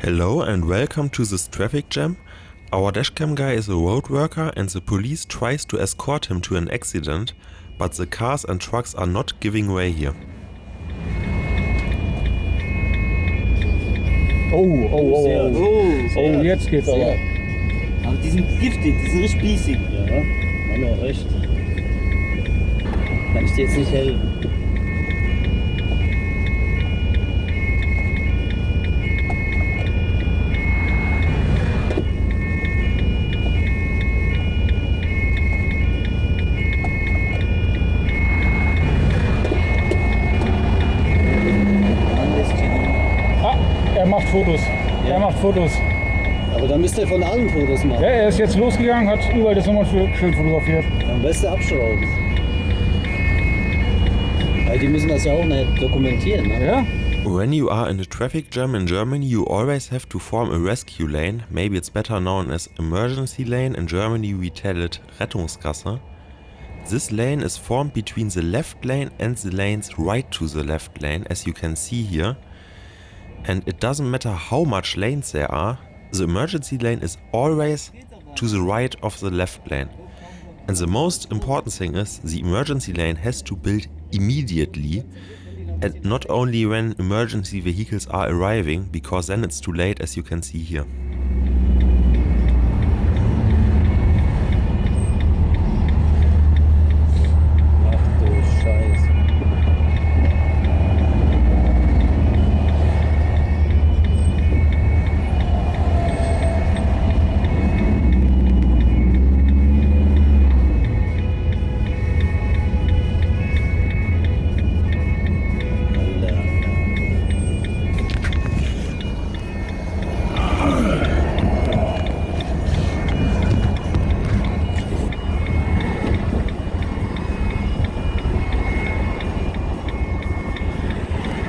Hello and welcome to this traffic jam. Our dashcam guy is a road worker and the police tries to escort him to an accident, but the cars and trucks are not giving way here. Oh, jetzt geht's aber. Aber die sind giftig, die sind richtig spießig. Ja, haben auch recht. Kann ich dir jetzt nicht helfen. Er macht Fotos. Ja. Er macht Fotos. Aber dann müsst ihr von allen Fotos machen. Ja, er ist jetzt losgegangen, hat überall das Nummernschild fotografiert. Am besten abschrauben. Weil die müssen das ja auch nicht dokumentieren. Ne? Ja? When you are in a traffic jam in Germany, you always have to form a rescue lane. Maybe it's better known as emergency lane. In Germany we tell it Rettungsgasse. This lane is formed between the left lane and the lanes right to the left lane, as you can see here. And it doesn't matter how much lanes there are, the emergency lane is always to the right of the left lane. And the most important thing is the emergency lane has to build immediately and not only when emergency vehicles are arriving, because then it's too late, as you can see here. Ach du Scheiße.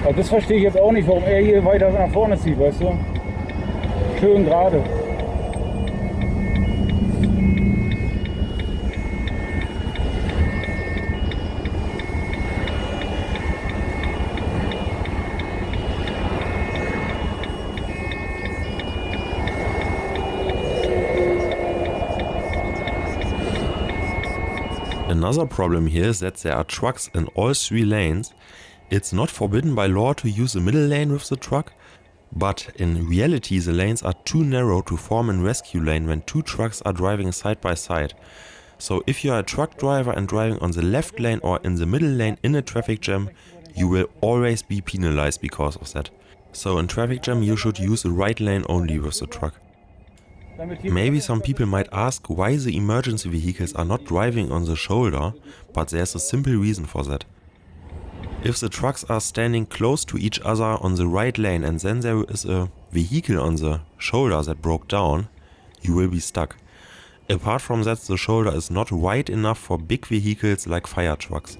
Aber das verstehe ich jetzt auch nicht, warum er hier weiter nach vorne zieht, weißt du? Schön gerade. Another problem here is that there are trucks in all three lanes. It's not forbidden by law to use the middle lane with the truck, but in reality the lanes are too narrow to form a rescue lane when two trucks are driving side by side. So if you are a truck driver and driving on the left lane or in the middle lane in a traffic jam, you will always be penalized because of that. So in traffic jam you should use the right lane only with the truck. Maybe some people might ask why the emergency vehicles are not driving on the shoulder, but there's a simple reason for that. If the trucks are standing close to each other on the right lane and then there is a vehicle on the shoulder that broke down, you will be stuck. Apart from that, the shoulder is not wide enough for big vehicles like fire trucks.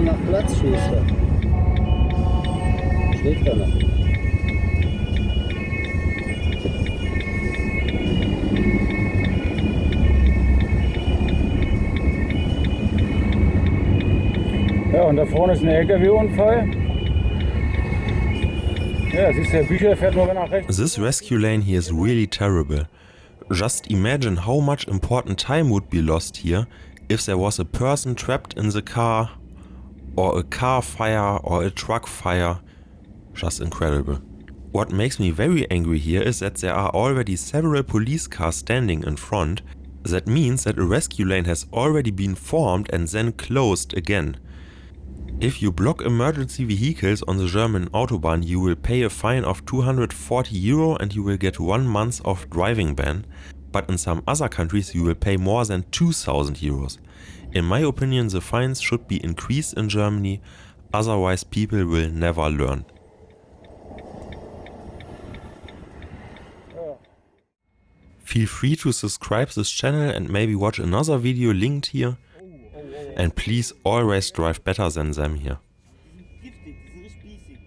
Nach Platz, Schuster. Schläft er noch? Ja, und da vorne ist ein LKW-Unfall. Ja, siehst du, der Bücher fährt nur nach rechts. This rescue lane here is really terrible. Just imagine how much important time would be lost here if there was a person trapped in the car, or a car fire, or a truck fire. Just incredible. What makes me very angry here is that there are already several police cars standing in front. That means that a rescue lane has already been formed and then closed again. If you block emergency vehicles on the German autobahn, you will pay a fine of 240 euro and you will get 1 month of driving ban. But in some other countries you will pay more than 2000 euros. In my opinion, the fines should be increased in Germany, otherwise people will never learn. Feel free to subscribe this channel and maybe watch another video linked here. And please always drive better than them here. Giftig, die sind richtig spießig.